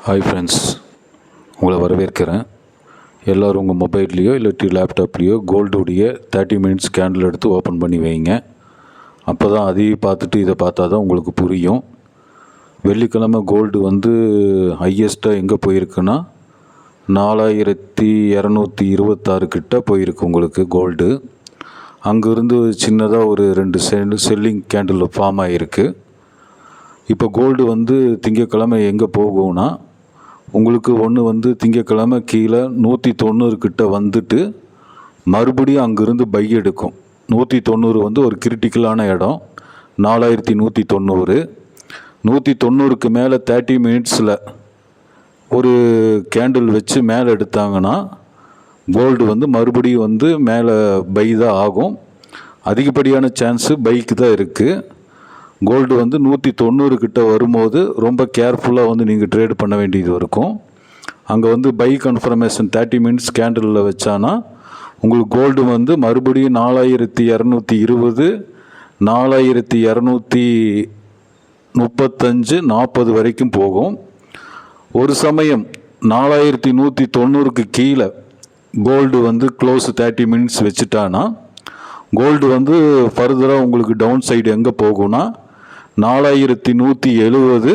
Hi friends, உங்களை வரவேற்கிறேன். எல்லோரும் உங்கள் மொபைல்லையோ இல்லாட்டி லேப்டாப்லேயோ கோல்டுடைய 30 மினிட்ஸ் கேண்டில் எடுத்து ஓப்பன் பண்ணி வைங்க. அப்போ தான் அதையும் பார்த்துட்டு இதை பார்த்தா தான் உங்களுக்கு புரியும். வெள்ளிக்கிழமை கோல்டு ஹையஸ்ட்டாக எங்கே போயிருக்குன்னா 4226 கிட்ட போயிருக்கு உங்களுக்கு கோல்டு. அங்கேருந்து சின்னதாக ஒரு 2 செல்லிங் கேண்டில் ஃபார்ம் ஆகிருக்கு. இப்போ கோல்டு திங்கக்கிழமை எங்கே போகும்னா, உங்களுக்கு ஒன்று திங்கக்கிழமை கீழே 190 கிட்ட வந்துட்டு மறுபடியும் அங்கேருந்து பை எடுக்கும். 190 ஒரு கிரிட்டிக்கலான இடம். 4190 190க்கு மேலே 30 மினிட்ஸில் ஒரு கேண்டில் வச்சு மேலே எடுத்தாங்கன்னா கோல்டு மறுபடியும் மேலே பை தான் ஆகும். அதிகப்படியான சான்ஸு பைக்கு தான் இருக்குது. கோல்டு 190 கிட்ட வரும்போது ரொம்ப கேர்ஃபுல்லாக நீங்கள் ட்ரேடு பண்ண வேண்டியது இருக்கும். அங்கே பை கன்ஃபர்மேஷன் 30 மினிட்ஸ் கேண்டிலில் வச்சானா உங்களுக்கு கோல்டு மறுபடியும் 4220 4235 40 வரைக்கும் போகும். ஒரு சமயம் 4190க்கு கீழே கோல்டு க்ளோஸ் 30 மினிட்ஸ் வச்சுட்டானா கோல்டு ஃபர்தராக உங்களுக்கு டவுன் சைடு எங்கே போகும்னா 4170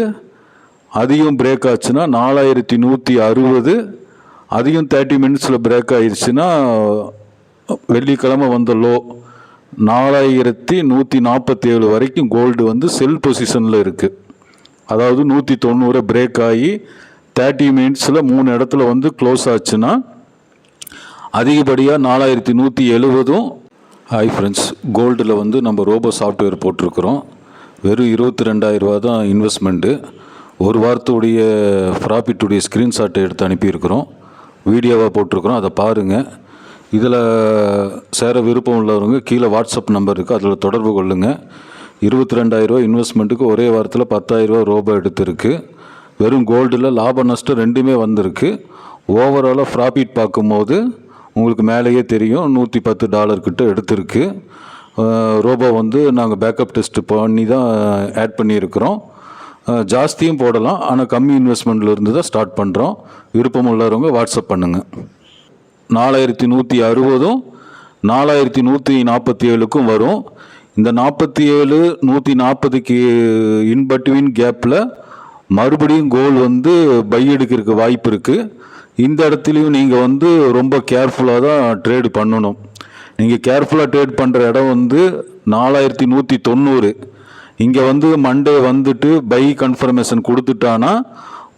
அதையும் பிரேக் ஆச்சுன்னா 4160 அதையும் 30 மினிட்ஸில் பிரேக் ஆயிடுச்சுன்னா வெள்ளிக்கிழமை வந்த லோ 4147 வரைக்கும் கோல்டு செல் பொசிஷனில் இருக்குது. அதாவது 190 பிரேக் ஆகி 30 மினிட்ஸில் 3 இடத்துல க்ளோஸ் ஆச்சுன்னா அதிகப்படியாக 4170. ஹாய் ஃப்ரெண்ட்ஸ், கோல்டில் நம்ம ரோபோ சாஃப்ட்வேர் போட்டிருக்கிறோம். வெறும் 22,000 ரூபா தான் இன்வெஸ்ட்மெண்ட்டு. ஒரு வாரத்துடைய ப்ராஃபிட்டுடைய ஸ்க்ரீன்ஷாட்டை எடுத்து அனுப்பியிருக்கிறோம். வீடியோவாக போட்டிருக்கிறோம், அதை பாருங்கள். இதில் சேர விருப்பம் உள்ளவங்க கீழே வாட்ஸ்அப் நம்பர் இருக்குது, அதில் தொடர்பு கொள்ளுங்கள். 22,000 ரூபா இன்வெஸ்ட்மெண்ட்டுக்கு ஒரே வாரத்தில் 10,000 ரூபா ரோபோ எடுத்திருக்கு. வெறும் கோல்டில் லாப நஷ்டம் ரெண்டுமே வந்திருக்கு. ஓவராலாக ப்ராஃபிட் பார்க்கும்போது உங்களுக்கு மேலேயே தெரியும், $110 கிட்ட எடுத்திருக்கு. ரோபோ நாங்கள் பேக்கப் டெஸ்ட் பண்ணி தான் ஆட் பண்ணியிருக்கிறோம். ஜாஸ்தியும் போடலாம், ஆனால் கம்மி இன்வெஸ்ட்மெண்ட்டில் இருந்து தான் ஸ்டார்ட் பண்ணுறோம். விருப்பம் உள்ளவங்க வாட்ஸ்அப் பண்ணுங்கள். 4160 4147க்கும் வரும். இந்த 47 140க்கு இன்பிட்வீன் கேப்பில் மறுபடியும் கோல் பை எடுக்கிறதுக்கு வாய்ப்பு இருக்குது. இந்த இடத்துலையும் நீங்கள் ரொம்ப கேர்ஃபுல்லாக தான் ட்ரேடு பண்ணணும். நீங்கள் கேர்ஃபுல்லாக ட்ரேட் பண்ணுற இடம் 4190. இங்கே மண்டே பை கன்ஃபர்மேஷன் கொடுத்துட்டானா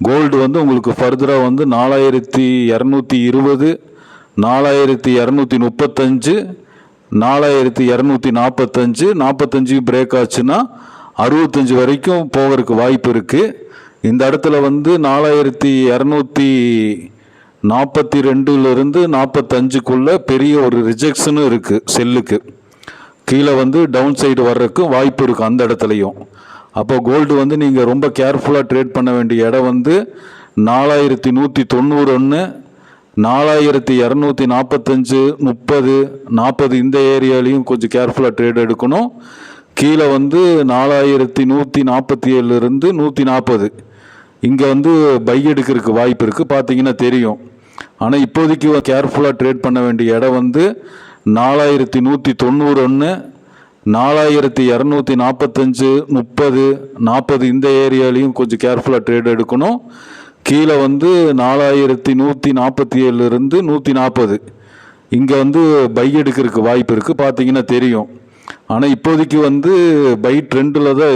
கோல்டு உங்களுக்கு ஃபர்தராக 4220 4235 4245 45 பிரேக் ஆச்சுன்னா 65 வரைக்கும் போகிறதுக்கு வாய்ப்பு இருக்குது. இந்த இடத்துல 4242லேருந்து 45க்குள்ளே பெரிய ஒரு ரிஜெக்ஷனும் இருக்குது. செல்லுக்கு கீழே டவுன் சைடு வர்றதுக்கும் வாய்ப்பு இருக்குது அந்த இடத்துலையும். அப்போ கோல்டு நீங்கள் ரொம்ப கேர்ஃபுல்லாக ட்ரேட் பண்ண வேண்டிய இடம் 4191 4245 30 40 இந்த ஏரியாலையும் கொஞ்சம் கேர்ஃபுல்லாக ட்ரேட் எடுக்கணும். கீழே 4147லேருந்து 140 இங்கே பை எடுக்கிறதுக்கு வாய்ப்பு இருக்குது, பார்த்தீங்கன்னா தெரியும். ஆனால் இப்போதைக்கு கேர்ஃபுல்லாக ட்ரேட் பண்ண வேண்டிய இடம் 4191 4245 30 40 இந்த ஏரியாலையும் கொஞ்சம் கேர்ஃபுல்லாக ட்ரேட் எடுக்கணும். கீழே 4147லேருந்து 140 இங்கே பை எடுக்கிறதுக்கு வாய்ப்பு இருக்குது, பார்த்தீங்கன்னா தெரியும். ஆனால் இப்போதைக்கு பை ட்ரெண்டில் தான்